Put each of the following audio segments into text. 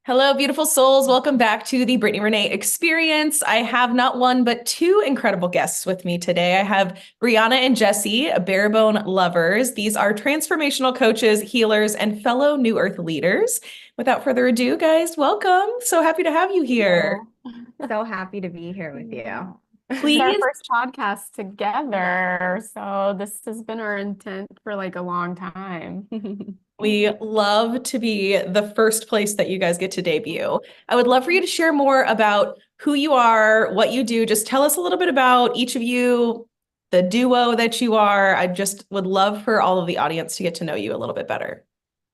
Hello, beautiful souls. Welcome back to the Brittany Renee experience. I have not one, but two incredible guests with me today. I have Brianna and Jessie, Barebone lovers. These are transformational coaches, healers, and fellow New Earth leaders. Without further ado, guys, welcome. So happy to have you here. So happy to be here with you. This is our Please. first podcast together. So this has been our intent for like a long time. We love to be the first place that you guys get to debut. I would love for you to share more about who you are, what you do. Just tell us a little bit about each of you, the duo that you are. I just would love for all of the audience to get to know you a little bit better.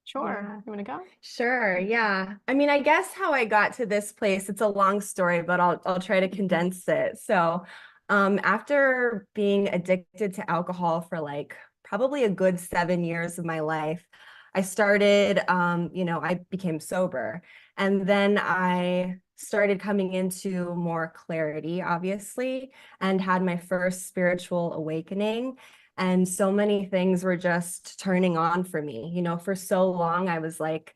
Sure. You want to go? Sure, yeah. I mean, I guess how I got to this place, it's a long story, but I'll try to condense it. So, after being addicted to alcohol for like probably a good 7 years of my life, I started, I became sober. And then I started coming into more clarity, obviously, and had my first spiritual awakening. And so many things were just turning on for me. For so long, I was like,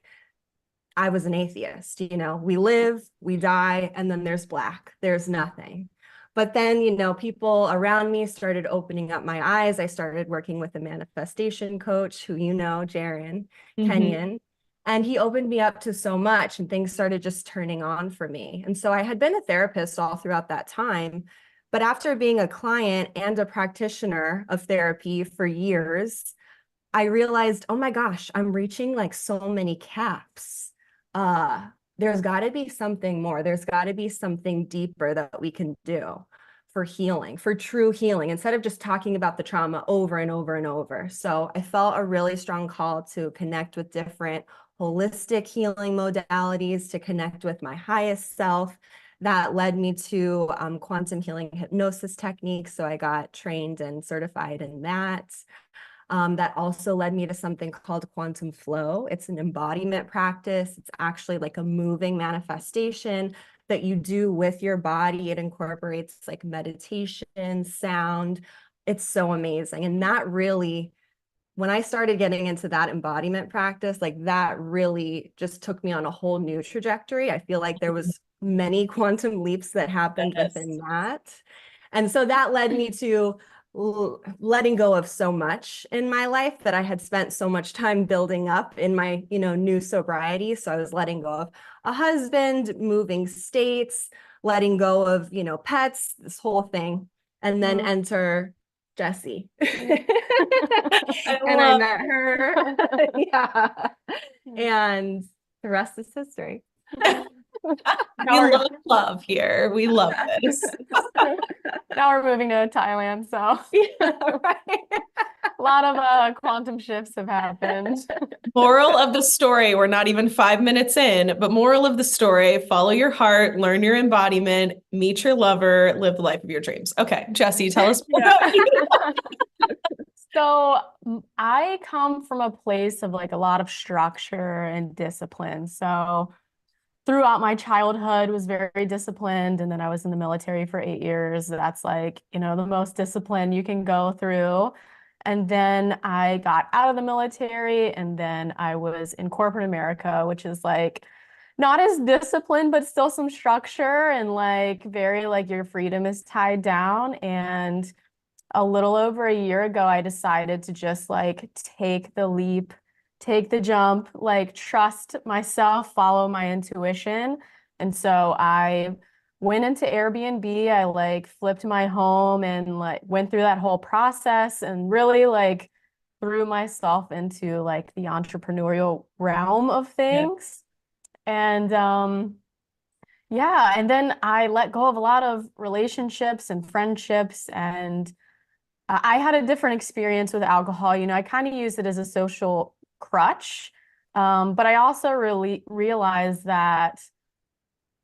I was an atheist. We live, we die, and then there's black, there's nothing. But then, people around me started opening up my eyes. I started working with a manifestation coach who, Jaron Kenyon, and he opened me up to so much and things started just turning on for me. And so I had been a therapist all throughout that time. But after being a client and a practitioner of therapy for years, I realized, oh my gosh, I'm reaching like so many caps. There's got to be something more. There's got to be something deeper that we can do for healing, for true healing, instead of just talking about the trauma over and over and over. So I felt a really strong call to connect with different holistic healing modalities, to connect with my highest self. That led me to quantum healing hypnosis techniques. So I got trained and certified in that. That also led me to something called quantum flow. It's an embodiment practice. It's actually like a moving manifestation that you do with your body. It incorporates like meditation, sound. It's so amazing. And that really, when I started getting into that embodiment practice, like that really just took me on a whole new trajectory. I feel like there was many quantum leaps that happened within that. And so that led me to letting go of so much in my life that I had spent so much time building up in my, new sobriety. So I was letting go of a husband, moving states, letting go of, pets, this whole thing, and then enter Jessie. And I met her. Yeah. And the rest is history. We love love here. We love this. Now we're moving to Thailand, so Right. a lot of quantum shifts have happened. Moral of the story, we're not even 5 minutes in, but moral of the story, follow your heart, learn your embodiment, meet your lover, live the life of your dreams. Okay, Jessie, tell us more about you. So I come from a place of like a lot of structure and discipline. So throughout my childhood was very disciplined, and then I was in the military for 8 years. That's like, the most discipline you can go through. And then I got out of the military, and then I was in corporate America, which is like not as disciplined, but still some structure and like very like your freedom is tied down. And a little over a year ago, I decided to just like take the leap, take the jump, like trust myself, follow my intuition. And so I went into Airbnb. I like flipped my home and like went through that whole process and really like threw myself into like the entrepreneurial realm of things. And yeah, and then I let go of a lot of relationships and friendships, and I had a different experience with alcohol. I kind of used it as a social crutch. But I also really realized that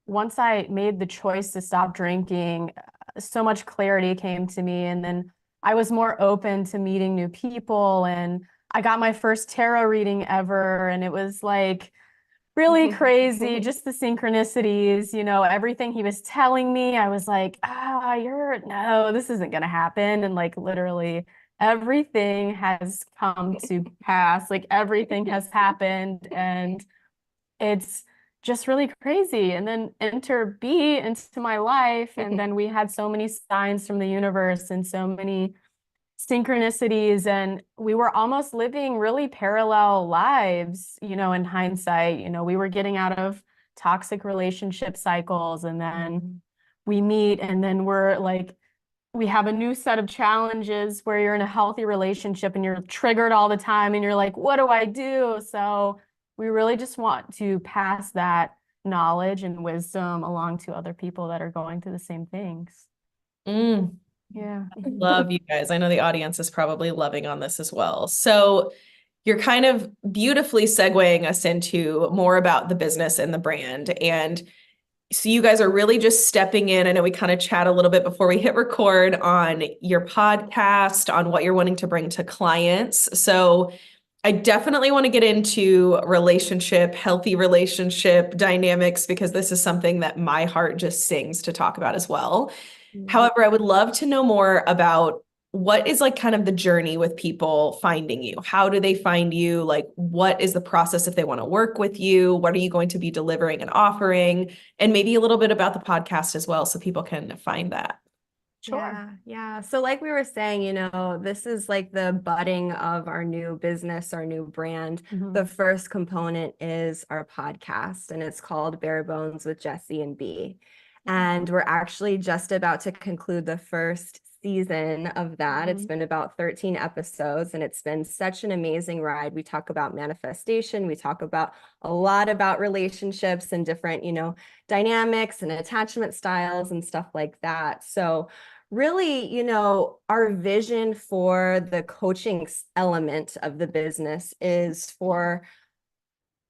once I made the choice to stop drinking, so much clarity came to me. And then I was more open to meeting new people. And I got my first tarot reading ever. And it was like really crazy, just the synchronicities, everything he was telling me. I was like, no, this isn't going to happen. And like literally everything has come to pass. Like everything has happened. And it's just really crazy. And then enter B into my life. And then we had so many signs from the universe and so many synchronicities. And we were almost living really parallel lives, in hindsight. We were getting out of toxic relationship cycles, and then we meet, and then we're like, we have a new set of challenges where you're in a healthy relationship and you're triggered all the time and you're like, what do I do? So we really just want to pass that knowledge and wisdom along to other people that are going through the same things. Mm. Yeah. Love you guys. I know the audience is probably loving on this as well. So you're kind of beautifully segueing us into more about the business and the brand. And so you guys are really just stepping in. I know we kind of chat a little bit before we hit record on your podcast, on what you're wanting to bring to clients. So I definitely want to get into healthy relationship dynamics, because this is something that my heart just sings to talk about as well. However, I would love to know more about what is like kind of the journey with people finding you. How do they find you? Like, what is the process if they want to work with you? What are you going to be delivering and offering? And maybe a little bit about the podcast as well, so people can find that. Sure. Yeah. So like we were saying, this is like the budding of our new business, our new brand. The first component is our podcast, and it's called Barebones with Jessie and B. And we're actually just about to conclude the first season of that. It's been about 13 episodes, and it's been such an amazing ride. We talk about manifestation. We talk about a lot about relationships and different, dynamics and attachment styles and stuff like that. So really, our vision for the coaching element of the business is for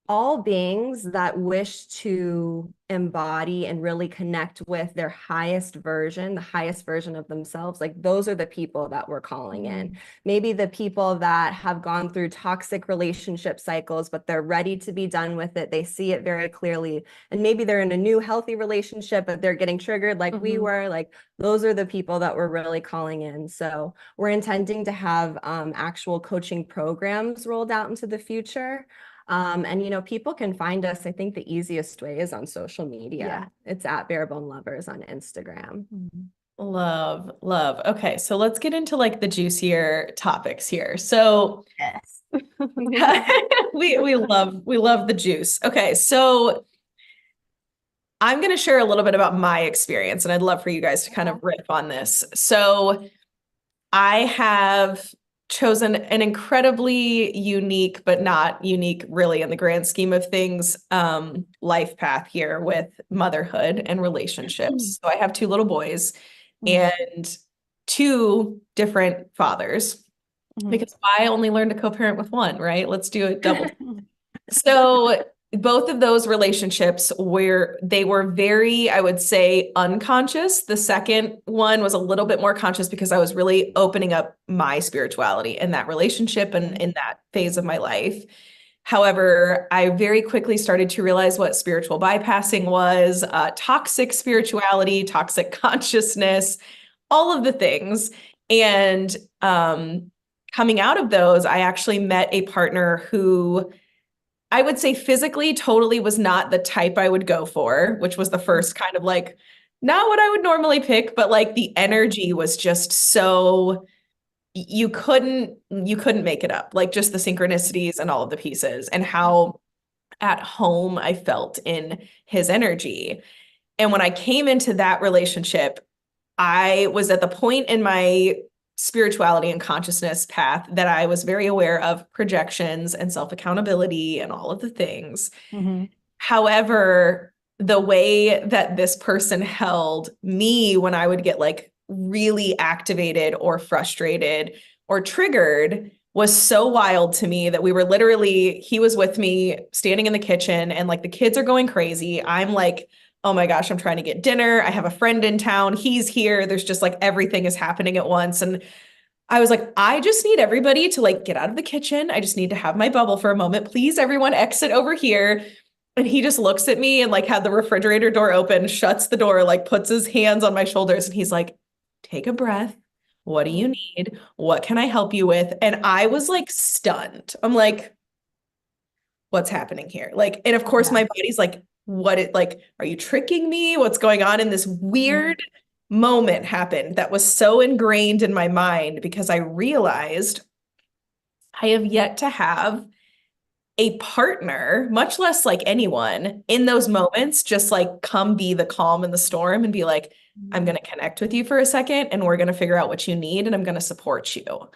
all beings that wish to embody and really connect with their highest version, the highest version of themselves. Like, those are the people that we're calling in. Maybe the people that have gone through toxic relationship cycles, but they're ready to be done with it. They see it very clearly. And maybe they're in a new healthy relationship, but they're getting triggered like we were. Like, those are the people that we're really calling in. So we're intending to have actual coaching programs rolled out into the future. And people can find us. I think the easiest way is on social media. Yeah. It's at Barebone Lovers on Instagram. Love. Okay, so let's get into like the juicier topics here. So Yes. we love the juice. Okay, so I'm going to share a little bit about my experience, and I'd love for you guys to kind of riff on this. So I have chosen an incredibly unique, but not unique really in the grand scheme of things, life path here with motherhood and relationships. So I have 2 little boys and 2 different fathers, because I only learned to co-parent with one, right? Let's do it double. So both of those relationships they were very, I would say, unconscious. The second one was a little bit more conscious, because I was really opening up my spirituality in that relationship and in that phase of my life. However, I very quickly started to realize what spiritual bypassing was, toxic spirituality, toxic consciousness, all of the things. And coming out of those, I actually met a partner who I would say physically totally was not the type I would go for, which was the first kind of like, not what I would normally pick, but like the energy was just so, you couldn't make it up. Like, just the synchronicities and all of the pieces, and how at home I felt in his energy. And when I came into that relationship, I was at the point in my spirituality and consciousness path that I was very aware of projections and self-accountability and all of the things. However, the way that this person held me when I would get like really activated or frustrated or triggered was so wild to me, that he was with me standing in the kitchen, and like the kids are going crazy. I'm like, oh my gosh, I'm trying to get dinner. I have a friend in town. He's here. There's just like everything is happening at once. And I was like, I just need everybody to like get out of the kitchen. I just need to have my bubble for a moment. Please, everyone exit over here. And he just looks at me and like had the refrigerator door open, shuts the door, like puts his hands on my shoulders. And he's like, take a breath. What do you need? What can I help you with? And I was like stunned. I'm like, what's happening here? Like, and of course my body's like, are you tricking me? What's going on? And this weird moment happened that was so ingrained in my mind because I realized I have yet to have a partner, much less like anyone in those moments, just like come be the calm in the storm and be like, I'm going to connect with you for a second and we're going to figure out what you need and I'm going to support you.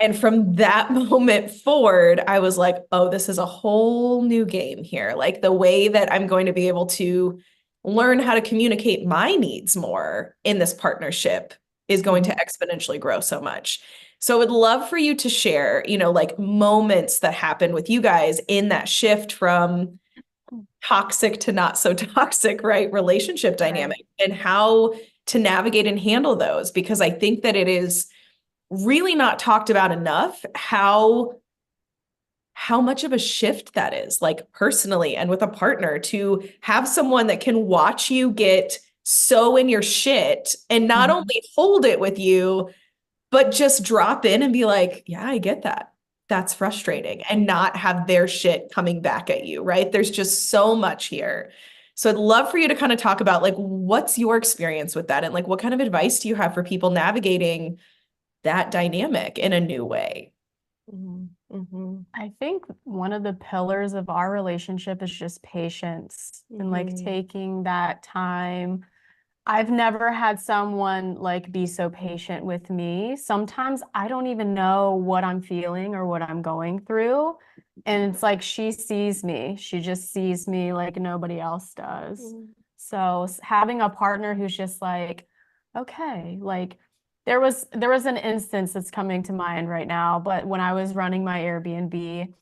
And from that moment forward, I was like, oh, this is a whole new game here. Like the way that I'm going to be able to learn how to communicate my needs more in this partnership is going to exponentially grow so much. So I would love for you to share, like moments that happened with you guys in that shift from toxic to not so toxic, right? Relationship dynamic and how to navigate and handle those, because I think that it is really not talked about enough how much of a shift that is, like personally and with a partner, to have someone that can watch you get so in your shit and not only hold it with you, but just drop in and be like, yeah, I get that. That's frustrating, and not have their shit coming back at you, right? There's just so much here. So I'd love for you to kind of talk about like, what's your experience with that? And like, what kind of advice do you have for people navigating that dynamic in a new way? I think one of the pillars of our relationship is just patience and like taking that time. I've never had someone like be so patient with me. Sometimes I don't even know what I'm feeling or what I'm going through. And it's like she sees me. She just sees me like nobody else does. So having a partner who's just like, okay, like there was an instance that's coming to mind right now, but when I was running my Airbnb,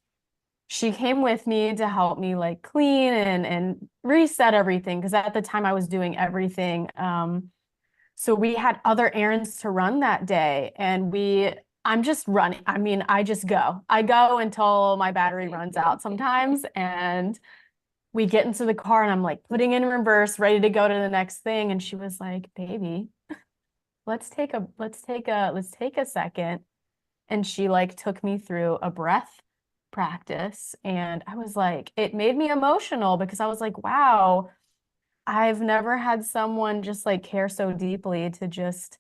she came with me to help me like clean and reset everything, because at the time I was doing everything. So we had other errands to run that day, and I'm just running. I mean, I go until my battery runs out sometimes, and we get into the car and I'm like putting in reverse, ready to go to the next thing. And she was like, baby, let's take a second. And she like took me through a breath practice. And I was like, it made me emotional because I was like, wow, I've never had someone just like care so deeply to just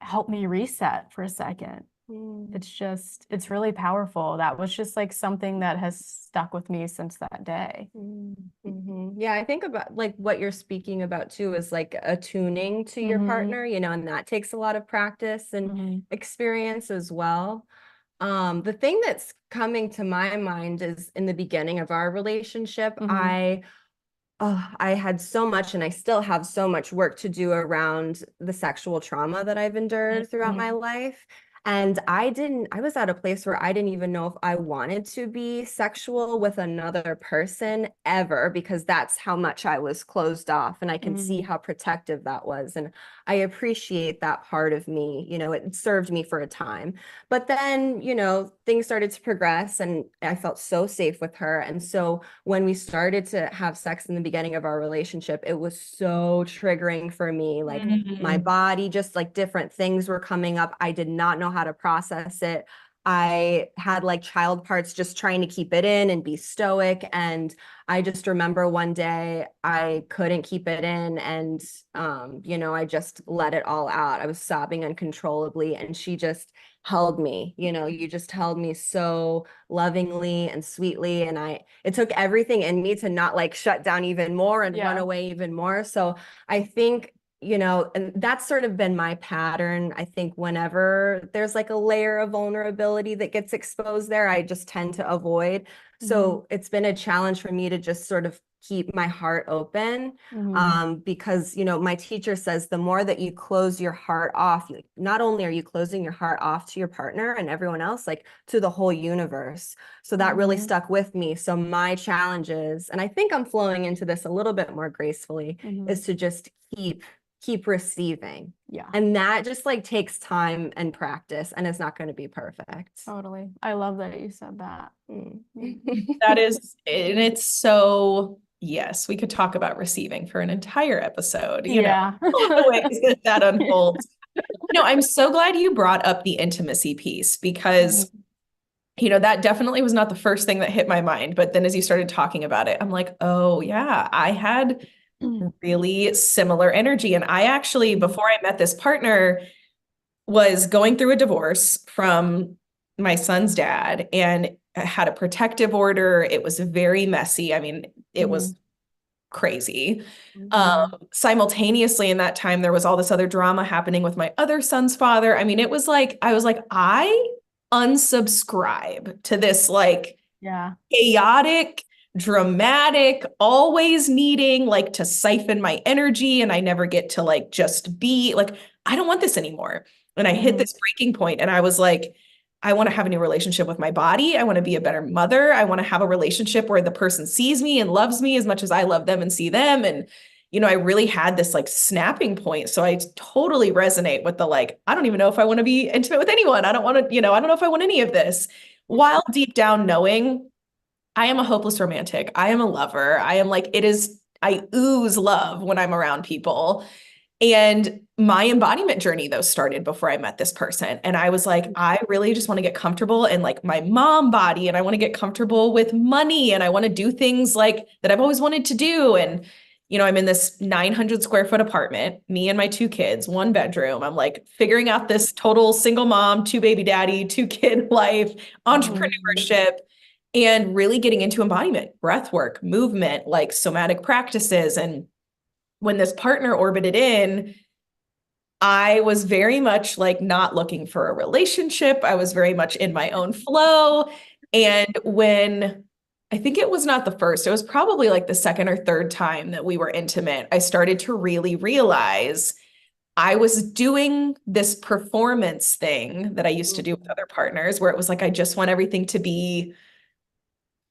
help me reset for a second. It's really powerful. That was just like something that has stuck with me since that day. Yeah, I think about like what you're speaking about too is like attuning to your partner, and that takes a lot of practice and experience as well. The thing that's coming to my mind is in the beginning of our relationship, I had so much, and I still have so much work to do around the sexual trauma that I've endured throughout my life. And I was at a place where I didn't even know if I wanted to be sexual with another person ever, because that's how much I was closed off. And I can see how protective that was. And I appreciate that part of me. It served me for a time. But then, things started to progress and I felt so safe with her. And so when we started to have sex in the beginning of our relationship, it was so triggering for me. Like my body, just like different things were coming up. I did not know how to process it. I had like child parts just trying to keep it in and be stoic. And I just remember one day I couldn't keep it in, and I just let it all out. I was sobbing uncontrollably, and she just held me. You just held me so lovingly and sweetly, and it took everything in me to not like shut down even more and run away even more. So I think, and that's sort of been my pattern. I think whenever there's like a layer of vulnerability that gets exposed there, I just tend to avoid. So it's been a challenge for me to just sort of keep my heart open, because, my teacher says the more that you close your heart off, not only are you closing your heart off to your partner and everyone else, like to the whole universe. So that really stuck with me. So my challenge is, and I think I'm flowing into this a little bit more gracefully, is to just keep receiving. Yeah. And that just like takes time and practice, and it's not going to be perfect. Totally. I love that you said that. That is, and it's so, yes, we could talk about receiving for an entire episode, all the ways that unfolds. I'm so glad you brought up the intimacy piece, because that definitely was not the first thing that hit my mind. But then as you started talking about it, I'm like, oh, yeah, I had really similar energy. And I actually, before I met this partner, was going through a divorce from my son's dad and had a protective order. It was very messy. I mean, it was crazy. Simultaneously in that time, there was all this other drama happening with my other son's father. I mean, it was like, I was like, I unsubscribe to this like Yeah. chaotic, dramatic, always needing like to siphon my energy and I never get to like just be like, I don't want this anymore. And I hit this breaking point and I was like, I want to have a new relationship with my body. I want to be a better mother. I want to have a relationship where the person sees me and loves me as much as I love them and see them. And, I really had this like snapping point. So I totally resonate with the like, I don't even know if I want to be intimate with anyone. I don't want to, I don't know if I want any of this. While deep down knowing I am a hopeless romantic. I am a lover. I am like, I ooze love when I'm around people. And my embodiment journey, though, started before I met this person. And I was like, I really just want to get comfortable in like my mom body and I want to get comfortable with money and I want to do things like that I've always wanted to do. And, I'm in this 900 square foot apartment, me and my two kids, one bedroom. I'm like figuring out this total single mom, two baby daddy, two kid life, entrepreneurship, and really getting into embodiment, breath work, movement, like somatic practices. And when this partner orbited in, I was very much like not looking for a relationship. I was very much in my own flow. And when I think it was not the first, it was probably like the second or third time that we were intimate, I started to really realize I was doing this performance thing that I used to do with other partners, where it was like, I just want everything to be,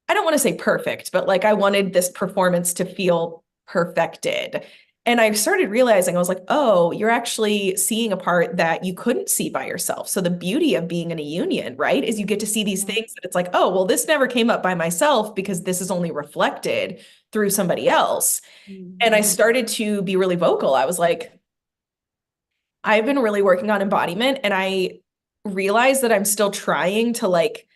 I don't want to say perfect, but like I wanted this performance to feel perfected. And I started realizing, I was like, oh, you're actually seeing a part that you couldn't see by yourself. So the beauty of being in a union, right, is you get to see these things that it's like, oh, well, this never came up by myself because this is only reflected through somebody else. And I started to be really vocal. I was like, I've been really working on embodiment and I realized that I'm still trying to like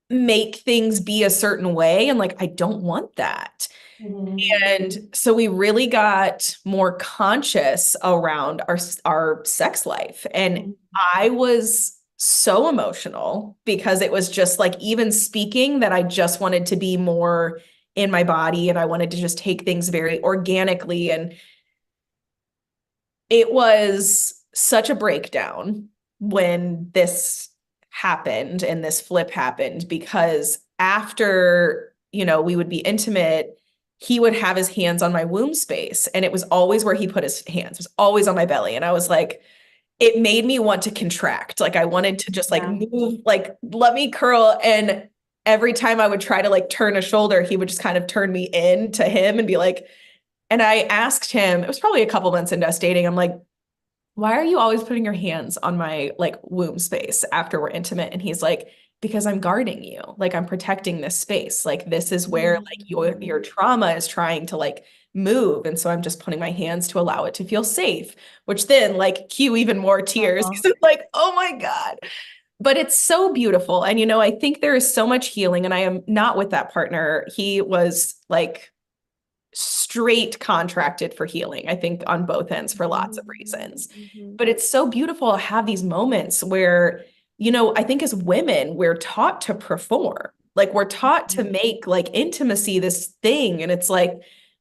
make things be a certain way. And like, I don't want that. And so we really got more conscious around our sex life. And I was so emotional because it was just like even speaking that I just wanted to be more in my body and I wanted to just take things very organically. And it was such a breakdown when this happened and this flip happened because after, we would be intimate, he would have his hands on my womb space and it was always where he put his hands. It was always on my belly. And I was like, it made me want to contract. Like I wanted to just like move, like let me curl. And every time I would try to like turn a shoulder, he would just kind of turn me in to him and be like, and I asked him, it was probably a couple months into us dating. I'm like, why are you always putting your hands on my like womb space after we're intimate? And he's like, because I'm guarding you. Like I'm protecting this space. Like this is where like your trauma is trying to like move. And so I'm just putting my hands to allow it to feel safe, which then like cue even more tears because it's like, oh my God. But it's so beautiful. And I think there is so much healing. And I am not with that partner. He was like straight contracted for healing, I think on both ends for lots of reasons. But it's so beautiful to have these moments where, I think as women, we're taught to perform. Like we're taught to make like intimacy this thing. And it's like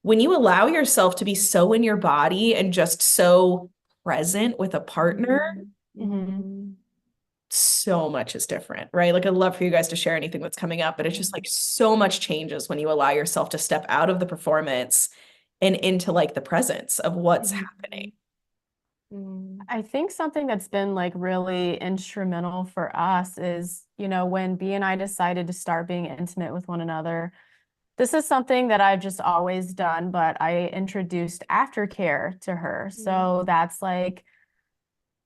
when you allow yourself to be so in your body and just so present with a partner, so much is different, right? Like I'd love for you guys to share anything that's coming up, but it's just like so much changes when you allow yourself to step out of the performance and into like the presence of what's happening. I think something that's been like really instrumental for us is, when B and I decided to start being intimate with one another. This is something that I've just always done, but I introduced aftercare to her. So that's like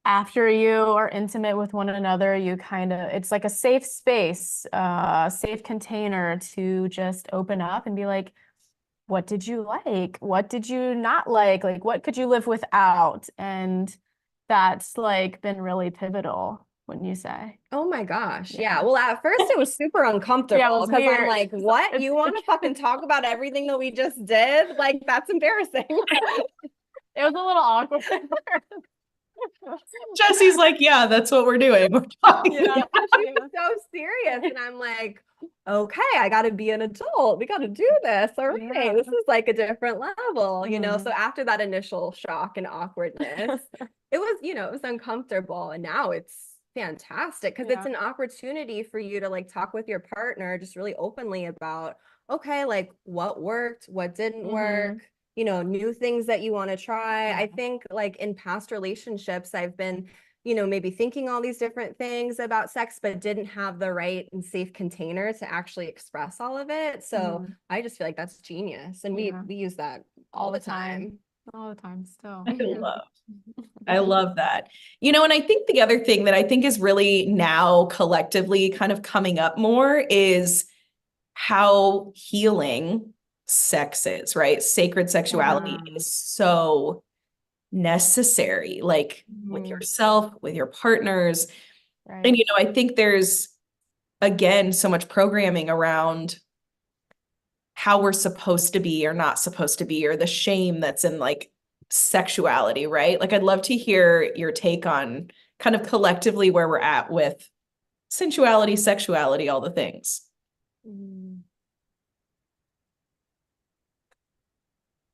after you are intimate with one another, it's like a safe space, safe container to just open up and be like, what did you like? What did you not like? Like, what could you live without? And that's like been really pivotal. wouldn't you say? Oh my gosh. Yeah. Yeah. Well, at first it was super uncomfortable was because I'm weird. like, what? You want to fucking talk about everything that we just did? Like, that's embarrassing. It was a little awkward. Jesse's like, yeah, that's what we're doing. We're talking. Yeah. She's so serious. And I'm like, okay, I got to be an adult. We got to do this. All right. Yeah. This is like a different level, you know? So Mhm. after that initial shock and awkwardness, it was, you know, it was uncomfortable. And now it's fantastic because it's Yeah. an opportunity for you to like talk with your partner just really openly about, okay, like what worked, what didn't work, you know, new things that you want to try. I Yeah. think like in past relationships, I've been, you know, maybe thinking all these different things about sex, but didn't have the right and safe container to actually express all of it. So I just feel like that's genius. And Yeah. we use that all the time. All the time still. I love that. You know, and I think the other thing that I think is really now collectively kind of coming up more is how healing sex is, right? Sacred sexuality Yeah. is so necessary, like with Mhm. yourself, with your partners. Right. And, you know, I think there's, again, so much programming around how we're supposed to be or not supposed to be, or the shame that's in like sexuality, right? Like, I'd love to hear your take on kind of collectively where we're at with sensuality, sexuality, all the things.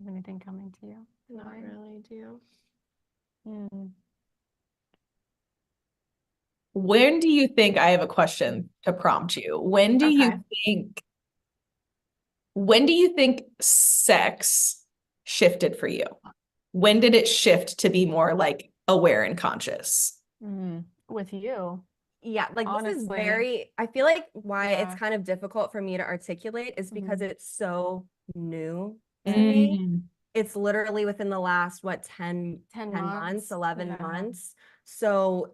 Anything coming to you? Not really, do you? When do you think, I have a question to prompt you. When do you think sex shifted for you? When did it shift to be more like aware and conscious? With you. Yeah, like this is Honestly. very, I feel like why it's Yeah. kind of difficult for me to articulate is because it's so new to me. It's literally within the last, what, 10 months, 11 Yeah. months. So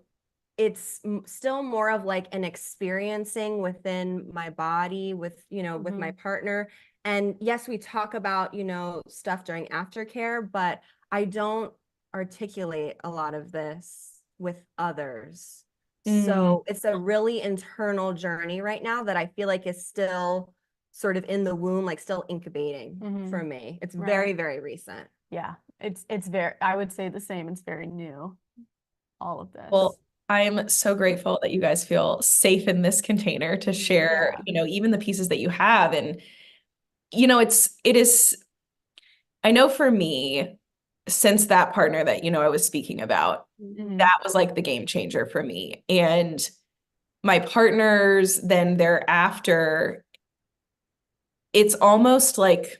it's still more of like an experiencing within my body with, you know, with my partner. And yes, we talk about, you know, stuff during aftercare, but I don't articulate a lot of this with others. So it's a really internal journey right now that I feel like is still sort of in the womb, like still incubating for me. It's very, very recent. Yeah, it's very, I would say the same. It's very new, all of this. Well, I'm so grateful that you guys feel safe in this container to share, you know, even the pieces that you have. And, you know, it is, I know for me, since that partner that, you know, I was speaking about, that was like the game changer for me. And my partners then thereafter, it's almost like,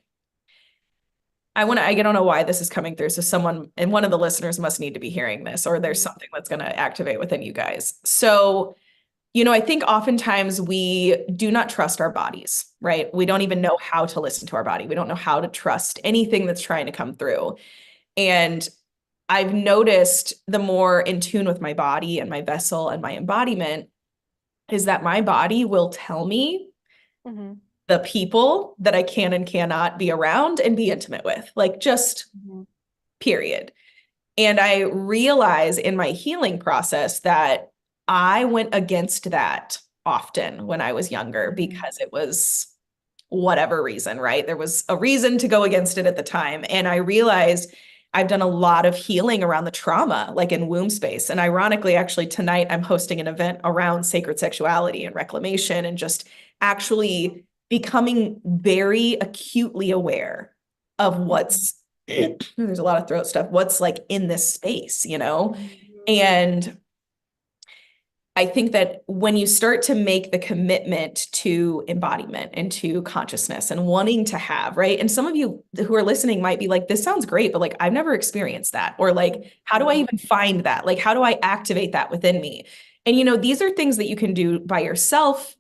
I don't know why this is coming through. So someone, and one of the listeners must need to be hearing this, or there's something that's going to activate within you guys. So, you know, I think oftentimes we do not trust our bodies, right? We don't even know how to listen to our body. We don't know how to trust anything that's trying to come through. And I've noticed the more in tune with my body and my vessel and my embodiment is that my body will tell me the people that I can and cannot be around and be intimate with, like just period. And I realize in my healing process that I went against that often when I was younger because it was whatever reason, right? There was a reason to go against it at the time. And I realized I've done a lot of healing around the trauma, like in womb space. And ironically, actually, tonight I'm hosting an event around sacred sexuality and reclamation and just actually becoming very acutely aware of what's, there's a lot of throat stuff, what's like in this space, you know? And I think that when you start to make the commitment to embodiment and to consciousness and wanting to have, right? And some of you who are listening might be like, this sounds great, but like, I've never experienced that. Or like, how do I even find that? Like, how do I activate that within me? And, you know, these are things that you can do by yourself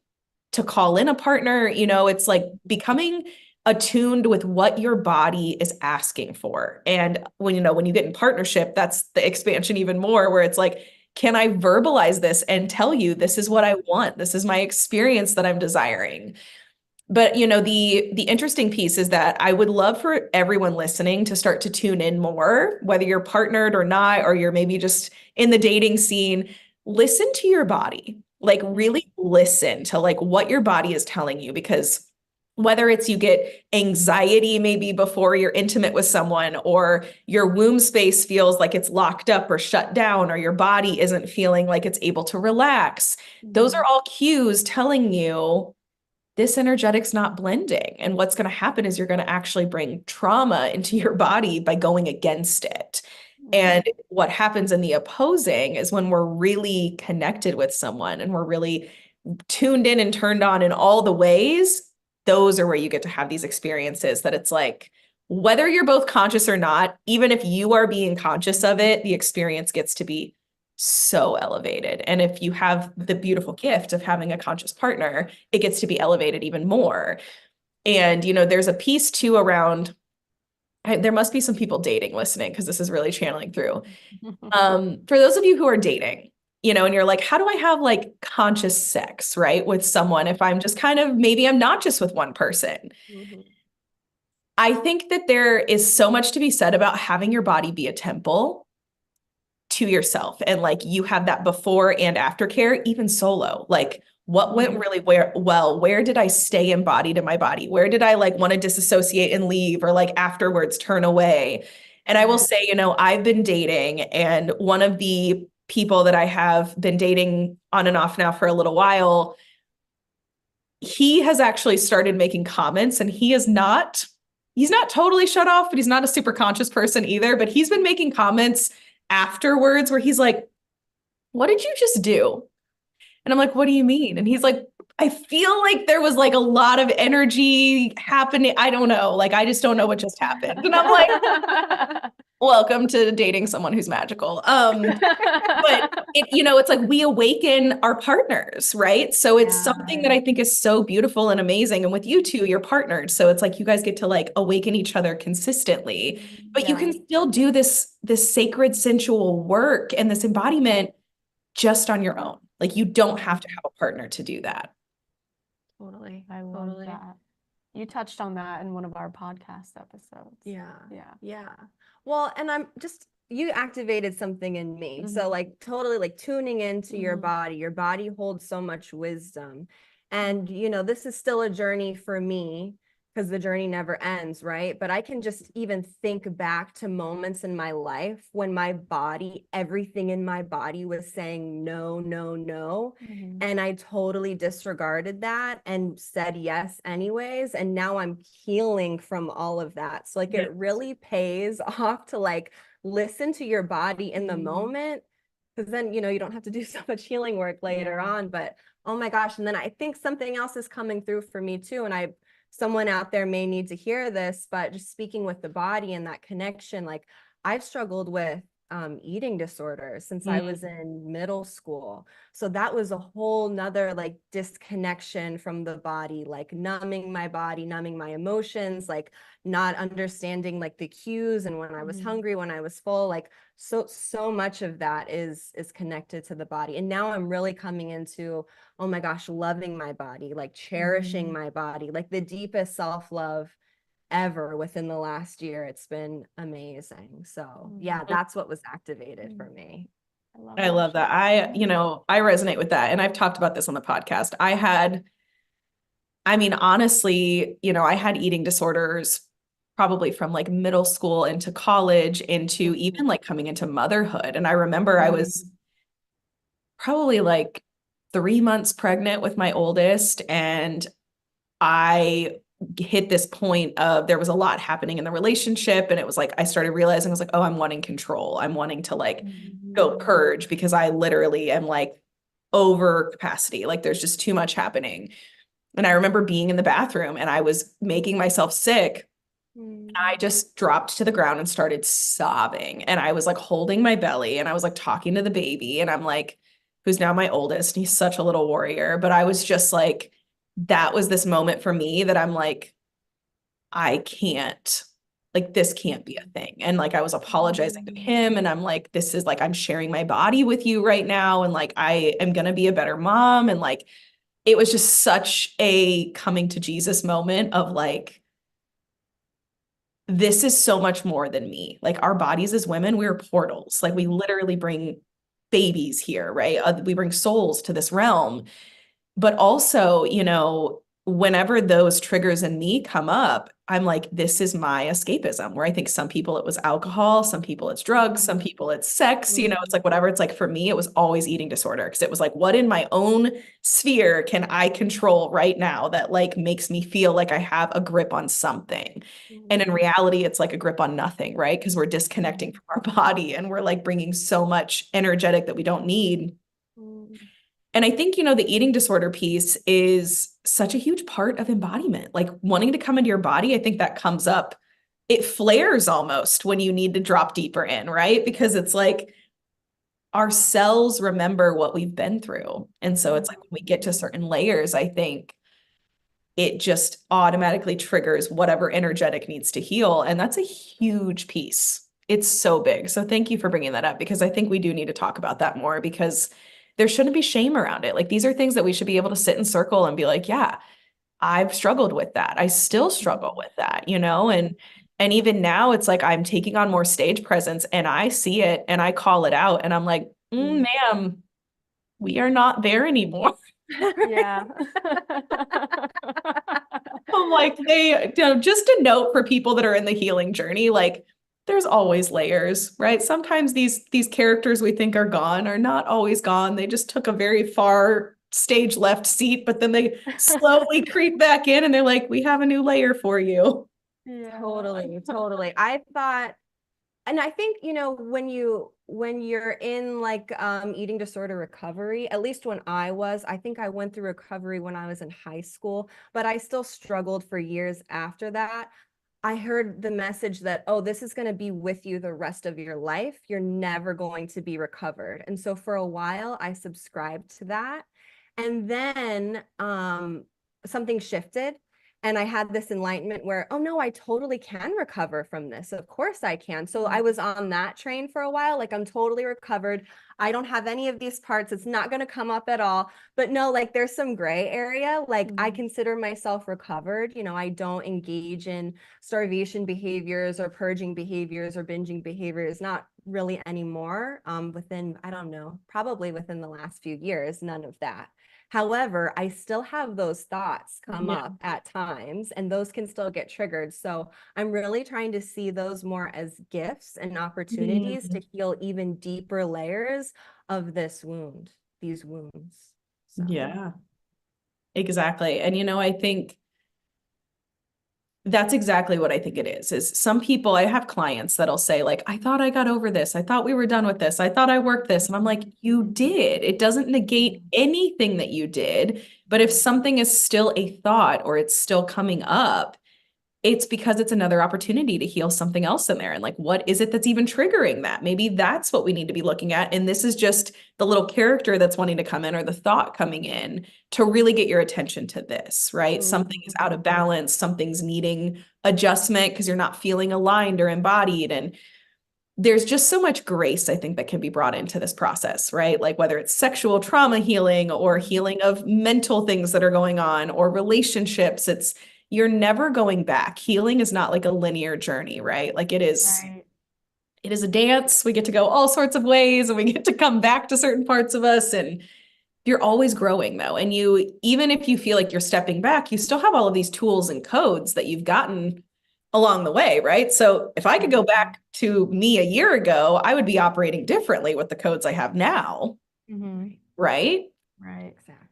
to call in a partner. You know, it's like becoming attuned with what your body is asking for. And when, you know, when you get in partnership, that's the expansion even more, where it's like, can I verbalize this and tell you this is what I want? This is my experience that I'm desiring. But, you know, the interesting piece is that I would love for everyone listening to start to tune in more, whether you're partnered or not, or you're maybe just in the dating scene. listen to your body, like really listen to like what your body is telling you, because whether it's you get anxiety maybe before you're intimate with someone, or your womb space feels like it's locked up or shut down, or your body isn't feeling like it's able to relax, those are all cues telling you this energetic's not blending. And what's going to happen is you're going to actually bring trauma into your body by going against it. And what happens in the opposing is when we're really connected with someone and we're really tuned in and turned on in all the ways, those are where you get to have these experiences that it's like, whether you're both conscious or not, even if you are being conscious of it, the experience gets to be so elevated. And if you have the beautiful gift of having a conscious partner, it gets to be elevated even more. And, you know, there's a piece too around, there must be some people dating listening because this is really channeling through. For those of you who are dating, you know, and you're like, how do I have like conscious sex, right, with someone if I'm just kind of, maybe I'm not just with one person? I think that there is so much to be said about having your body be a temple to yourself, and like you have that before and after care, even solo. Like what went really where did I stay embodied in my body? Where did I like want to disassociate and leave, or like afterwards turn away? And I will say, you know, I've been dating, and one of the people that I have been dating on and off now for a little while, he has actually started making comments, and he's not totally shut off, but he's not a super conscious person either. But he's been making comments afterwards where he's like, what did you just do? And I'm like, what do you mean? And he's like, I feel like there was like a lot of energy happening. I don't know. Like, I just don't know what just happened. And I'm like, welcome to dating someone who's magical. But it, you know, it's like we awaken our partners, right? So it's something that I think is so beautiful and amazing. And with you two, you're partnered. So it's like you guys get to like awaken each other consistently, but you can still do this sacred sensual work and this embodiment just on your own. Like you don't have to have a partner to do that. Totally. I love that. You touched on that in one of our podcast episodes. Yeah. Well, and you activated something in me. So like totally like tuning into your body holds so much wisdom. And, you know, this is still a journey for me because the journey never ends, right? But I can just even think back to moments in my life when my body, everything in my body was saying no, no, no. And I totally disregarded that and said yes anyways. And now I'm healing from all of that. So like it really pays off to like listen to your body in the moment, because then, you know, you don't have to do so much healing work later on. But oh my gosh. And then I think something else is coming through for me too. And someone out there may need to hear this, but just speaking with the body and that connection, like I've struggled with eating disorders since I was in middle school. So that was a whole nother like disconnection from the body, like numbing my body, numbing my emotions, like not understanding like the cues and when I was hungry, when I was full, like so much of that is connected to the body. And now I'm really coming into, oh my gosh, loving my body, like cherishing my body, like the deepest self-love ever within the last year. It's been amazing. So yeah, that's what was activated for me. I love that. I resonate with that. And I've talked about this on the podcast. Honestly, you know, I had eating disorders probably from like middle school into college into even like coming into motherhood. And I remember I was probably like 3 months pregnant with my oldest, and I hit this point of there was a lot happening in the relationship, and it was like I started realizing I was like, oh, I'm wanting control. I'm wanting to like go purge because I literally am like over capacity. Like there's just too much happening. And I remember being in the bathroom and I was making myself sick. And I just dropped to the ground and started sobbing. And I was like holding my belly and I was like talking to the baby. And I'm like, who's now my oldest, and he's such a little warrior. But I was just like, that was this moment for me that I'm like, I can't, like, this can't be a thing. And like, I was apologizing to him, and I'm like, this is like, I'm sharing my body with you right now. And like, I am going to be a better mom. And like, it was just such a coming to Jesus moment of like, this is so much more than me. Like our bodies as women, we're portals. Like we literally bring babies here, right? We bring souls to this realm. But also, you know, whenever those triggers in me come up, I'm like, this is my escapism, where I think some people it was alcohol, some people it's drugs, some people it's sex, you know, it's like whatever. It's like for me, it was always eating disorder because it was like, what in my own sphere can I control right now that like makes me feel like I have a grip on something? And in reality, it's like a grip on nothing, right? Because we're disconnecting from our body and we're like bringing so much energetic that we don't need. And I think, you know, the eating disorder piece is such a huge part of embodiment. Like wanting to come into your body, I think that comes up. It flares almost when you need to drop deeper in, right? Because it's like our cells remember what we've been through. And so it's like when we get to certain layers, I think it just automatically triggers whatever energetic needs to heal. And that's a huge piece. It's so big. So thank you for bringing that up because I think we do need to talk about that more because there shouldn't be shame around it. Like these are things that we should be able to sit in circle and be like, yeah, I've struggled with that. I still struggle with that, you know? And even now it's like I'm taking on more stage presence and I see it and I call it out and I'm like, ma'am, we are not there anymore. Yeah. I'm like, you know, just a note for people that are in the healing journey, like there's always layers, right? Sometimes these characters we think are gone are not always gone. They just took a very far stage left seat, but then they slowly creep back in and they're like, we have a new layer for you. Yeah. Totally. I thought, and I think, you know, when you're in like eating disorder recovery, at least when I think I went through recovery when I was in high school, but I still struggled for years after that. I heard the message that, oh, this is going to be with you the rest of your life. You're never going to be recovered. And so for a while, I subscribed to that. And then something shifted. And I had this enlightenment where, oh no, I totally can recover from this. Of course I can. So I was on that train for a while. Like I'm totally recovered. I don't have any of these parts. It's not going to come up at all. But no, like there's some gray area. Like I consider myself recovered. You know, I don't engage in starvation behaviors or purging behaviors or binging behaviors, not really anymore. Within, I don't know, probably within the last few years, none of that. However, I still have those thoughts come up at times, and those can still get triggered. So I'm really trying to see those more as gifts and opportunities to heal even deeper layers of this wound, these wounds. So. Yeah, exactly. And, you know, I think that's exactly what I think it is some people, I have clients that'll say like, I thought I got over this. I thought we were done with this. I thought I worked this. And I'm like, you did. It doesn't negate anything that you did. But if something is still a thought or it's still coming up, it's because it's another opportunity to heal something else in there. And like, what is it that's even triggering that? Maybe that's what we need to be looking at. And this is just the little character that's wanting to come in or the thought coming in to really get your attention to this, right? Something is out of balance. Something's needing adjustment because you're not feeling aligned or embodied. And there's just so much grace, I think, that can be brought into this process, right? Like whether it's sexual trauma healing or healing of mental things that are going on or relationships, you're never going back. Healing is not like a linear journey, right? Like it is a dance. We get to go all sorts of ways and we get to come back to certain parts of us. And you're always growing though. And even if you feel like you're stepping back, you still have all of these tools and codes that you've gotten along the way, right? So if I could go back to me a year ago, I would be operating differently with the codes I have now. Right? Right. Exactly.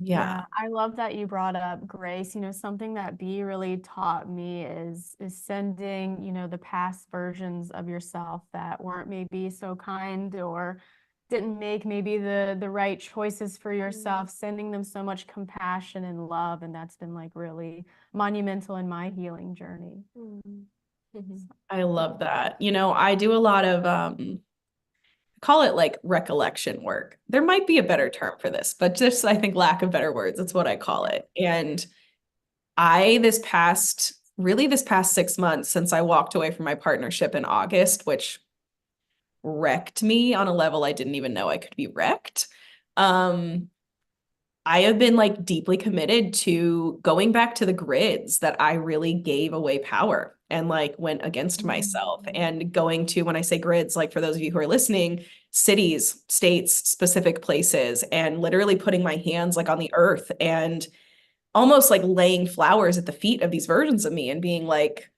Yeah. I love that you brought up grace. You know, something that B really taught me is sending, you know, the past versions of yourself that weren't maybe so kind or didn't make maybe the right choices for yourself, sending them so much compassion and love. And that's been like really monumental in my healing journey. I love that. You know, I do a lot of call it like recollection work. There might be a better term for this, but just I think lack of better words, it's what I call it. And this past 6 months since I walked away from my partnership in August, which wrecked me on a level I didn't even know I could be wrecked. I have been like deeply committed to going back to the grids that I really gave away power. and like went against myself. And going to, when I say grids, like for those of you who are listening, cities, states, specific places, and literally putting my hands like on the earth and almost like laying flowers at the feet of these versions of me and being like,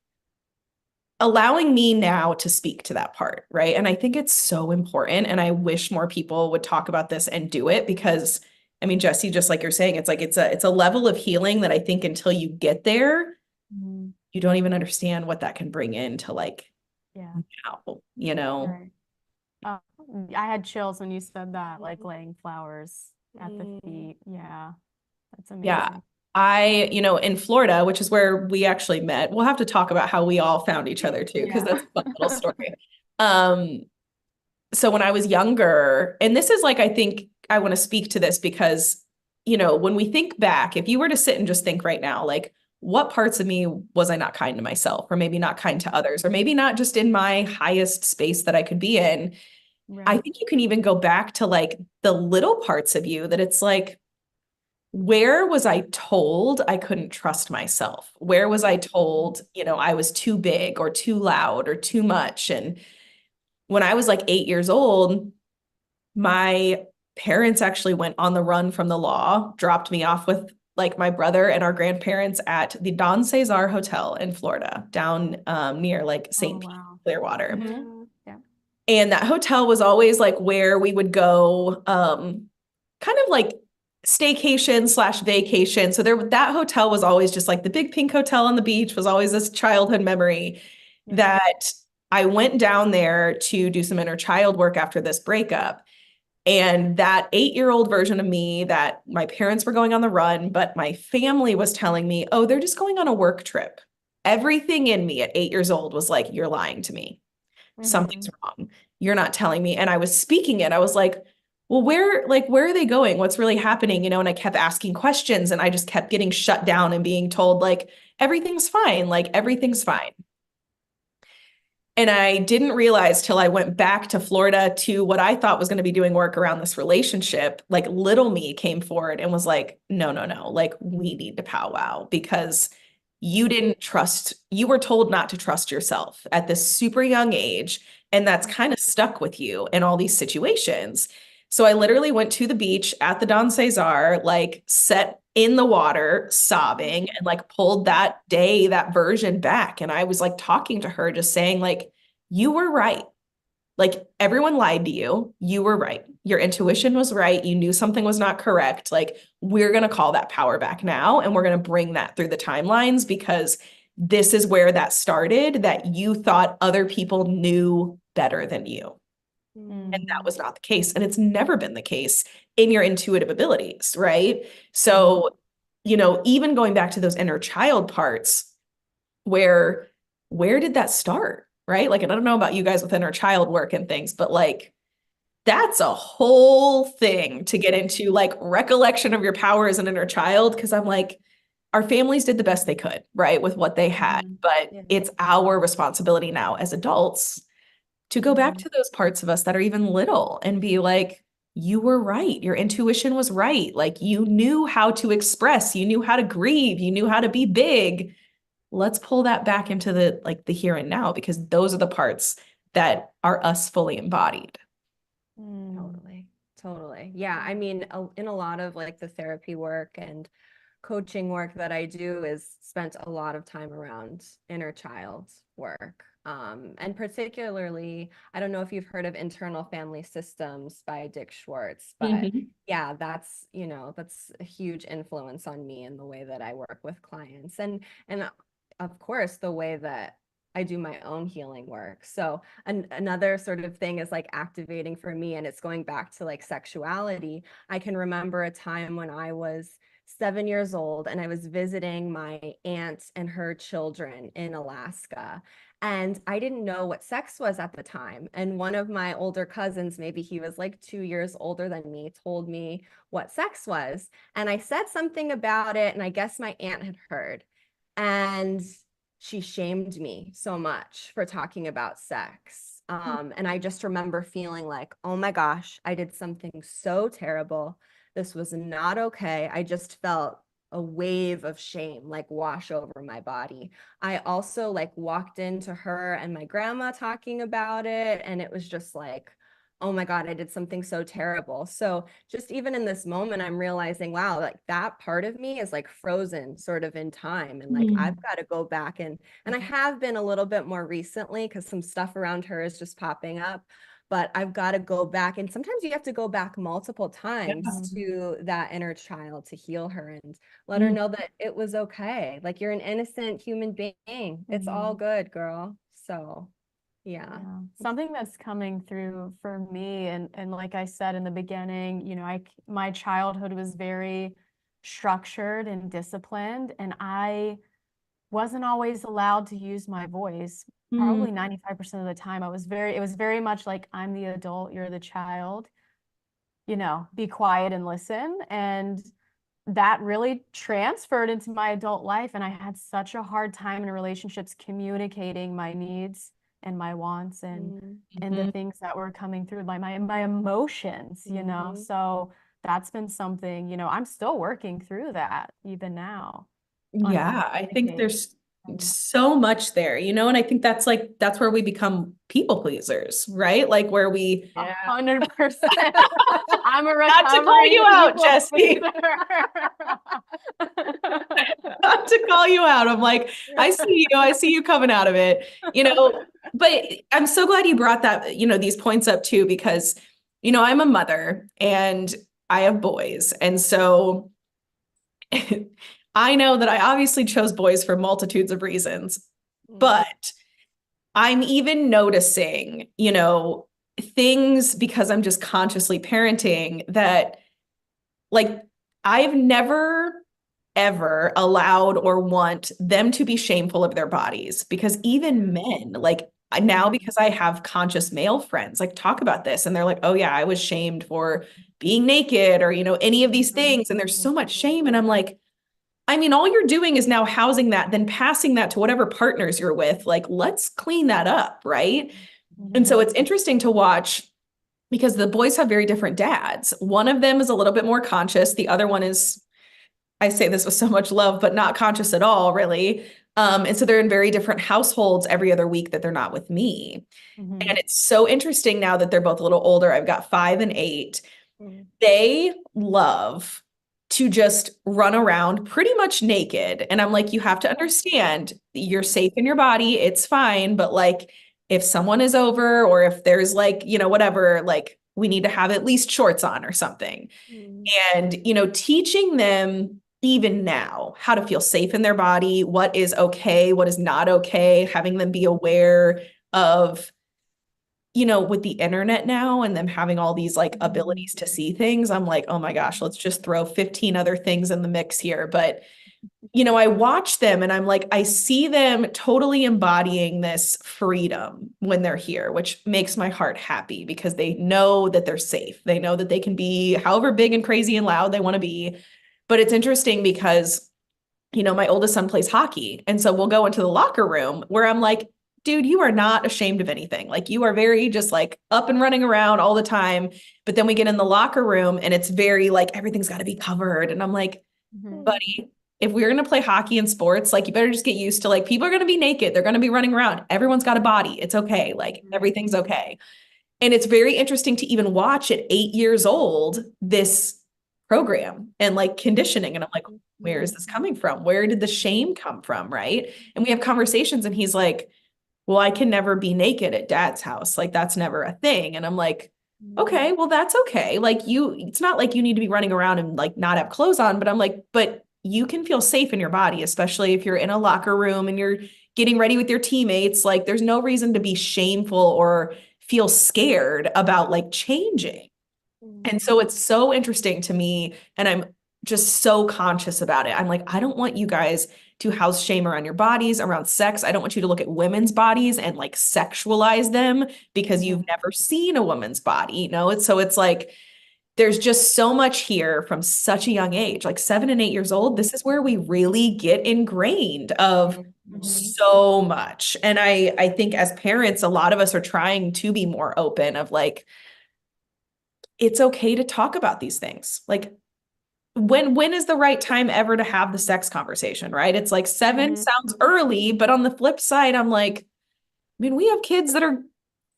allowing me now to speak to that part, right? And I think it's so important. And I wish more people would talk about this and do it because, I mean, Jessie, just like you're saying, it's like it's a level of healing that I think until you get there, you don't even understand what that can bring into like now, you know? Right. I had chills when you said that, like laying flowers at the feet. Yeah, that's amazing. Yeah. In Florida, which is where we actually met, we'll have to talk about how we all found each other too, because that's a fun little story. So when I was younger, and this is like, I think I want to speak to this because, when we think back, if you were to sit and just think right now, like, what parts of me was I not kind to myself, or maybe not kind to others, or maybe not just in my highest space that I could be in? Right. I think you can even go back to like the little parts of you that it's like, where was I told I couldn't trust myself? Where was I told, I was too big or too loud or too much? And when I was like 8 years old, my parents actually went on the run from the law, dropped me off with like my brother and our grandparents at the Don Cesar Hotel in Florida, down near like St. Pete, Clearwater. Yeah. And that hotel was always like where we would go, kind of like staycation / vacation. So that hotel was always just like the big pink hotel on the beach, was always this childhood memory that I went down there to do some inner child work after this breakup. And that 8-year-old version of me, that my parents were going on the run, but my family was telling me, oh, they're just going on a work trip. Everything in me at 8 years old was like, you're lying to me. Something's wrong. You're not telling me. And I was speaking it. I was like, well, where are they going? What's really happening? And I kept asking questions and I just kept getting shut down and being told like, everything's fine. Like everything's fine. And I didn't realize till I went back to Florida to what I thought was going to be doing work around this relationship. Like little me came forward and was like, no, like we need to powwow because you were told not to trust yourself at this super young age. And that's kind of stuck with you in all these situations. So I literally went to the beach at the Don Cesar, like sat in the water sobbing and like pulled that version back. And I was like talking to her, just saying like, you were right. Like everyone lied to you. You were right. Your intuition was right. You knew something was not correct. Like we're going to call that power back now. And we're going to bring that through the timelines because this is where that started, that you thought other people knew better than you. And that was not the case. And it's never been the case in your intuitive abilities, right? So, even going back to those inner child parts, where did that start? Right? Like, I don't know about you guys with inner child work and things, but like, that's a whole thing to get into, like recollection of your power as an inner child. Cause I'm like, our families did the best they could, right? With what they had, but it's our responsibility now as adults to go back to those parts of us that are even little and be like, you were right. Your intuition was right. Like you knew how to express, you knew how to grieve, you knew how to be big. Let's pull that back into the here and now, because those are the parts that are us fully embodied. Totally. Yeah. I mean, in a lot of like the therapy work and coaching work that I do is spent a lot of time around inner child work. And particularly, I don't know if you've heard of Internal Family Systems by Dick Schwartz, but yeah, that's a huge influence on me in the way that I work with clients. And of course, the way that I do my own healing work. So another sort of thing is like activating for me, and it's going back to like sexuality. I can remember a time when I was 7 years old and I was visiting my aunt and her children in Alaska. And I didn't know what sex was at the time. And one of my older cousins, maybe he was like 2 years older than me, told me what sex was. And I said something about it, and I guess my aunt had heard. And she shamed me so much for talking about sex. And I just remember feeling like, oh my gosh, I did something so terrible. This was not okay. I just felt a wave of shame like wash over my body. I also like walked into her and my grandma talking about it, and it was just like, oh my God, I did something so terrible. So just even in this moment, I'm realizing, wow, like that part of me is like frozen sort of in time. And like, I've got to go back and I have been a little bit more recently because some stuff around her is just popping up. But I've got to go back. And sometimes you have to go back multiple times to that inner child to heal her and let her know that it was okay. Like you're an innocent human being. It's all good, girl. So yeah. Something that's coming through for me, and like I said in the beginning, you know, my childhood was very structured and disciplined, and I wasn't always allowed to use my voice. Probably 95% of the time, it was very much like, I'm the adult, you're the child, you know, be quiet and listen. And that really transferred into my adult life. And I had such a hard time in relationships communicating my needs and my wants and the things that were coming through my emotions, you know. So that's been something, you know, I'm still working through that even now. Yeah, I think there's so much there, you know, and I think that's where we become people pleasers, right? Like where we 100%. I'm a not to call you out, Jessie. Not to call you out. I'm like, I see you coming out of it, you know, but I'm so glad you brought that, you know, these points up too, because, you know, I'm a mother and I have boys. And so I know that I obviously chose boys for multitudes of reasons, but I'm even noticing, you know, things because I'm just consciously parenting that like I've never ever allowed or want them to be shameful of their bodies because even men, like now because I have conscious male friends, like talk about this and they're like, oh yeah, I was shamed for being naked or, you know, any of these things. And there's so much shame. And I'm like, I mean, all you're doing is now housing that, then passing that to whatever partners you're with. Like, let's clean that up, right? And so it's interesting to watch because the boys have very different dads. One of them is a little bit more conscious. The other one is, I say this with so much love, but not conscious at all, really. And so they're in very different households every other week that they're not with me. And it's so interesting now that they're both a little older. I've got 5 and 8. They love to just run around pretty much naked. And I'm like, you have to understand you're safe in your body. It's fine. But like, if someone is over or if there's like, you know, whatever, like we need to have at least shorts on or something. And, you know, teaching them even now how to feel safe in their body, what is okay, what is not okay, having them be aware of, you know, with the internet now and them having all these like abilities to see things, I'm like, oh my gosh, let's just throw 15 other things in the mix here. But, you know, I watch them and I'm like, I see them totally embodying this freedom when they're here, which makes my heart happy because they know that they're safe. They know that they can be however big and crazy and loud they want to be. But it's interesting because, you know, my oldest son plays hockey. And so we'll go into the locker room where I'm like, dude, you are not ashamed of anything. Like you are very just like up and running around all the time. But then we get in the locker room and it's very like everything's got to be covered. And I'm like, buddy, if we're going to play hockey and sports, like you better just get used to like people are going to be naked. They're going to be running around. Everyone's got a body. It's okay. Like everything's okay. And it's very interesting to even watch at 8 years old, this program and like conditioning. And I'm like, where is this coming from? Where did the shame come from? Right. And we have conversations and he's like, well, I can never be naked at dad's house. Like that's never a thing. And I'm like, okay, well, that's okay. Like it's not like you need to be running around and like not have clothes on, but I'm like, but you can feel safe in your body, especially if you're in a locker room and you're getting ready with your teammates. Like there's no reason to be shameful or feel scared about like changing. And so it's so interesting to me. And I'm just so conscious about it. I'm like, I don't want you guys to house shame around your bodies, around sex. I don't want you to look at women's bodies and like sexualize them because you've never seen a woman's body, you know? It's like, there's just so much here from such a young age, like 7 and 8 years old. This is where we really get ingrained of so much. And I think as parents, a lot of us are trying to be more open of like, it's okay to talk about these things. Like when is the right time ever to have the sex conversation, right? It's like 7 Mhm. sounds early, but on the flip side, I'm like, I mean, we have kids that are,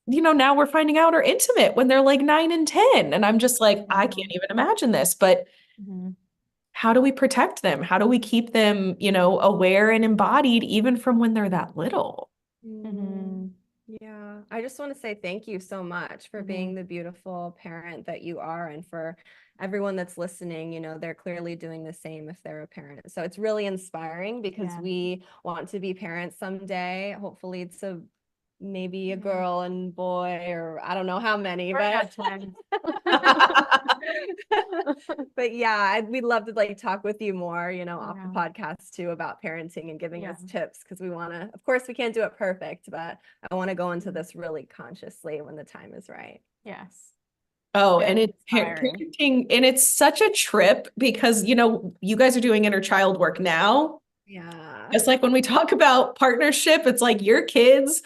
now we're finding out are intimate when they're like 9 and 10. And I'm just like, I can't even imagine this. But Mhm. how do we protect them? How do we keep them, aware and embodied even from when they're that little? Mhm. Yeah, I just want to say thank you so much for being the beautiful parent that you are, and for everyone that's listening, they're clearly doing the same if they're a parent. So it's really inspiring because Yeah. we want to be parents someday. Hopefully it's maybe a girl and boy, or I don't know how many, We're but not twins. but yeah, we'd love to like talk with you more, off the Yeah. podcast too, about parenting and giving us Yeah. tips, because we want to, of course we can't do it perfect, but I want to go into this really consciously when the time is right. Yes. Oh, Very and it's inspiring. parenting, and it's such a trip because, you guys are doing inner child work now. Yeah. Just like when we talk about partnership, it's like your kids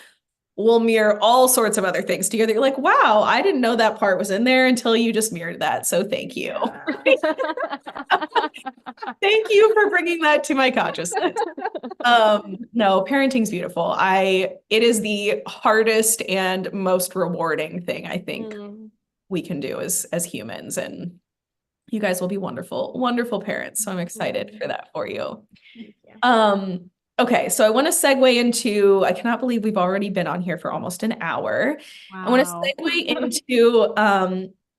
will mirror all sorts of other things together. You're like, wow, I didn't know that part was in there until you just mirrored that. So thank you. Thank you for bringing that to my consciousness. No, parenting's beautiful. It is the hardest and most rewarding thing I think we can do as humans. And you guys will be wonderful, wonderful parents. So I'm excited for that for you. Okay, so I want to segue into, I cannot believe we've already been on here for almost an hour. I want to Wow. segue into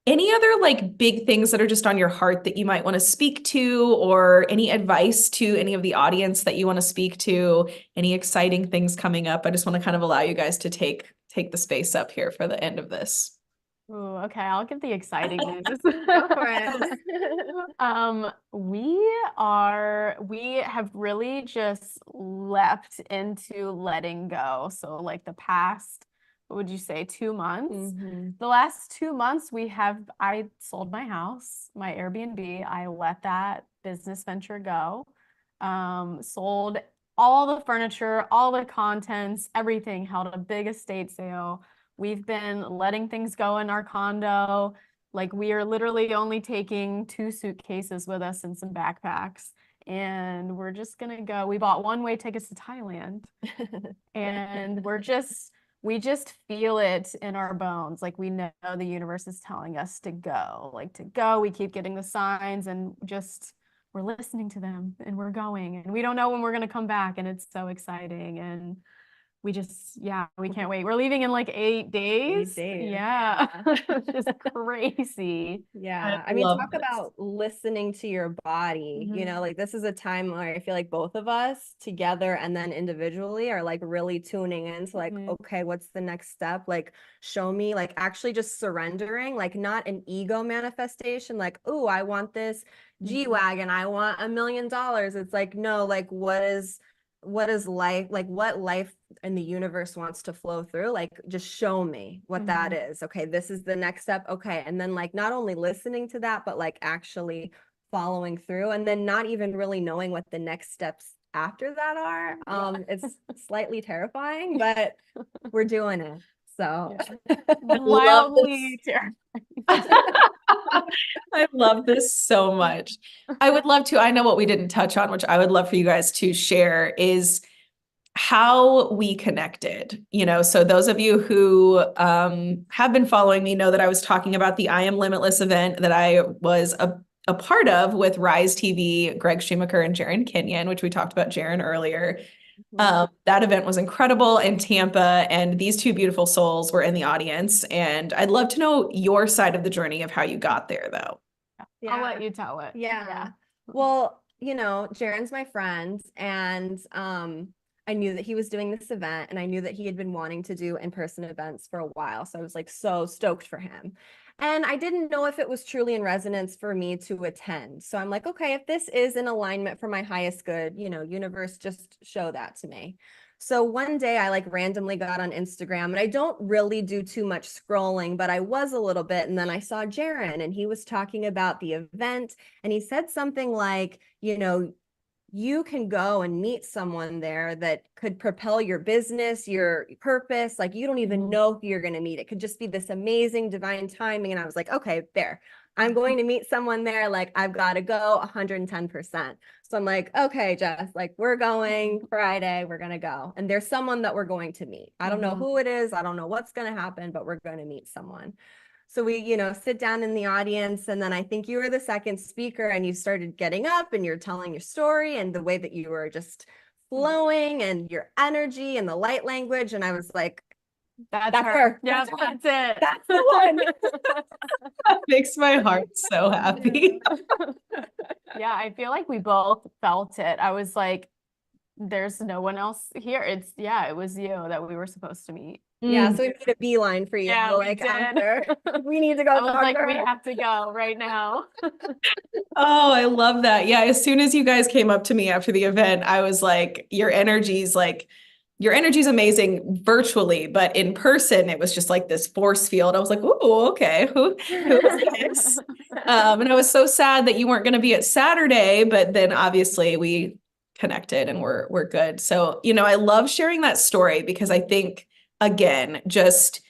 any other like big things that are just on your heart that you might want to speak to, or any advice to any of the audience that you want to speak to, any exciting things coming up. I just want to kind of allow you guys to take the space up here for the end of this. Ooh, okay, I'll give the exciting news. Go for it. We have really just leapt into letting go. So like the past, what would you say, 2 months? The last 2 months I sold my house, my Airbnb. I let that business venture go. Sold all the furniture, all the contents, everything, held a big estate sale. We've been letting things go in our condo. Like we are literally only taking 2 suitcases with us and some backpacks. And we're just gonna go. We bought one-way tickets to Thailand. And we just feel it in our bones. Like we know the universe is telling us to go. Like to go. We keep getting the signs, and just we're listening to them, and we're going. And we don't know when we're gonna come back. And it's so exciting. And we can't wait. We're leaving in like 8 days. 8 days. Yeah. Just crazy. Yeah. I I mean, love talk this. about listening to your body. Like this is a time where I feel like both of us together and then individually are like really tuning into like, okay, what's the next step? Like, show me, like actually just surrendering, like not an ego manifestation, like, oh, I want this G-Wagon, I want $1 million. It's like, no, like what is life, like what life and the universe wants to flow through, like just show me what that is. Okay, this is the next step. Okay, and then like not only listening to that, but like actually following through, and then not even really knowing what the next steps after that are. It's slightly terrifying, but we're doing it. So Wildly terrifying. I love this so much. I would love to, I know what we didn't touch on, which I would love for you guys to share, is how we connected. So those of you who have been following me know that I was talking about the I Am Limitless event that I was a part of with Rise TV, Greg Schumacher and Jaron Kenyon, which we talked about Jaron earlier. That event was incredible in Tampa, and these two beautiful souls were in the audience. And I'd love to know your side of the journey of how you got there, though. Yeah. I'll let you tell it. Yeah. Well, Jaron's my friend, and I knew that he was doing this event, and I knew that he had been wanting to do in-person events for a while. So I was like so stoked for him. And I didn't know if it was truly in resonance for me to attend. So I'm like, okay, if this is in alignment for my highest good, universe, just show that to me. So one day I like randomly got on Instagram, and I don't really do too much scrolling, but I was a little bit. And then I saw Jaron, and he was talking about the event, and he said something like, you can go and meet someone there that could propel your business, your purpose. Like, you don't even know who you're going to meet. It could just be this amazing divine timing. And I was like, okay, there. I'm going to meet someone there. Like, I've got to go 110%. So I'm like, okay, Jess, like, we're going Friday, we're going to go. And there's someone that we're going to meet. I don't know who it is. I don't know what's going to happen, but we're going to meet someone. So we, sit down in the audience, and then I think you were the second speaker, and you started getting up and you're telling your story and the way that you were just flowing and your energy and the light language. And I was like, that's her. Yeah, that's it. That's the one. That makes my heart so happy. Yeah, I feel like we both felt it. I was like, there's no one else here. It was you that we were supposed to meet. Yeah, so we made a beeline for you. Yeah, we like, did. after, we need to go I was talk like, to we her. have to go right now. Oh, I love that. Yeah, as soon as you guys came up to me after the event, I was like, your energy's amazing virtually, but in person, it was just like this force field. I was like, ooh, okay, who is this? And I was so sad that you weren't going to be at Saturday, but then obviously we connected and we're good. So, I love sharing that story because I think, again, just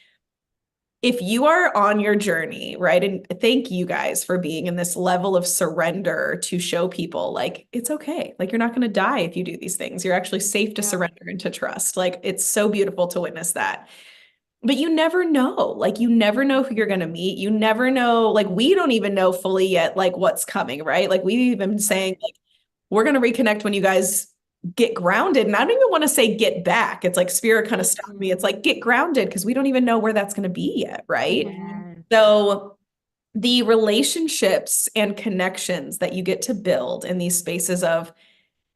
if you are on your journey, right? And thank you guys for being in this level of surrender to show people like, it's okay. Like, you're not going to die if you do these things. You're actually safe to surrender and to trust. Like, it's so beautiful to witness that. But you never know. Like, you never know who you're going to meet. You never know. Like, we don't even know fully yet, like, what's coming, right? Like, we've even been saying, like, we're going to reconnect when you guys get grounded. And I don't even want to say get back. It's like spirit kind of stopped me. It's like, get grounded, because we don't even know where that's going to be yet, right? So the relationships and connections that you get to build in these spaces of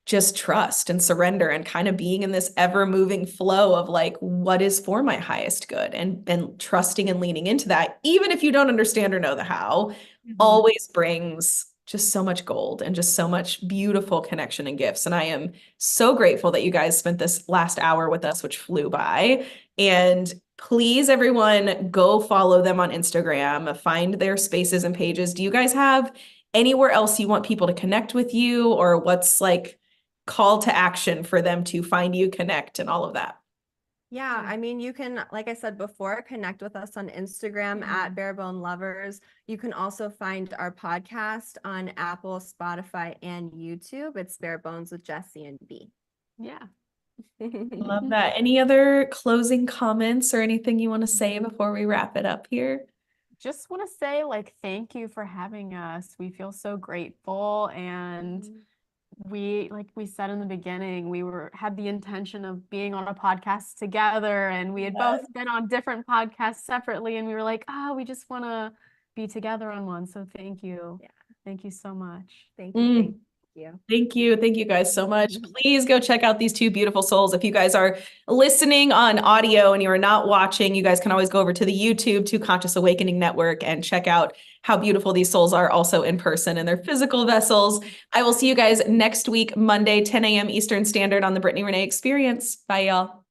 just trust and surrender and kind of being in this ever moving flow of like, what is for my highest good, and trusting and leaning into that, even if you don't understand or know the how, always brings just so much gold and just so much beautiful connection and gifts. And I am so grateful that you guys spent this last hour with us, which flew by. And please, everyone, go follow them on Instagram, find their spaces and pages. Do you guys have anywhere else you want people to connect with you, or what's like call to action for them to find you, connect, and all of that? Yeah, I mean, you can, like I said before, connect with us on Instagram at Barebone Lovers. You can also find our podcast on Apple, Spotify, and YouTube. It's Bare Bones with Jessie and B. Yeah. Love that. Any other closing comments or anything you want to say before we wrap it up here? Just want to say, like, thank you for having us. We feel so grateful, and we, like we said in the beginning, we had the intention of being on a podcast together, and we had both been on different podcasts separately, and we were like, we just want to be together on one. So thank you. Yeah. Thank you so much. Thank you. Thank you. Thank you. Thank you guys so much. Please go check out these two beautiful souls. If you guys are listening on audio and you are not watching, you guys can always go over to the YouTube, to Conscious Awakening Network, and check out how beautiful these souls are also in person in their physical vessels. I will see you guys next week, Monday, 10 a.m. Eastern Standard on the Brittany Renee Experience. Bye, y'all.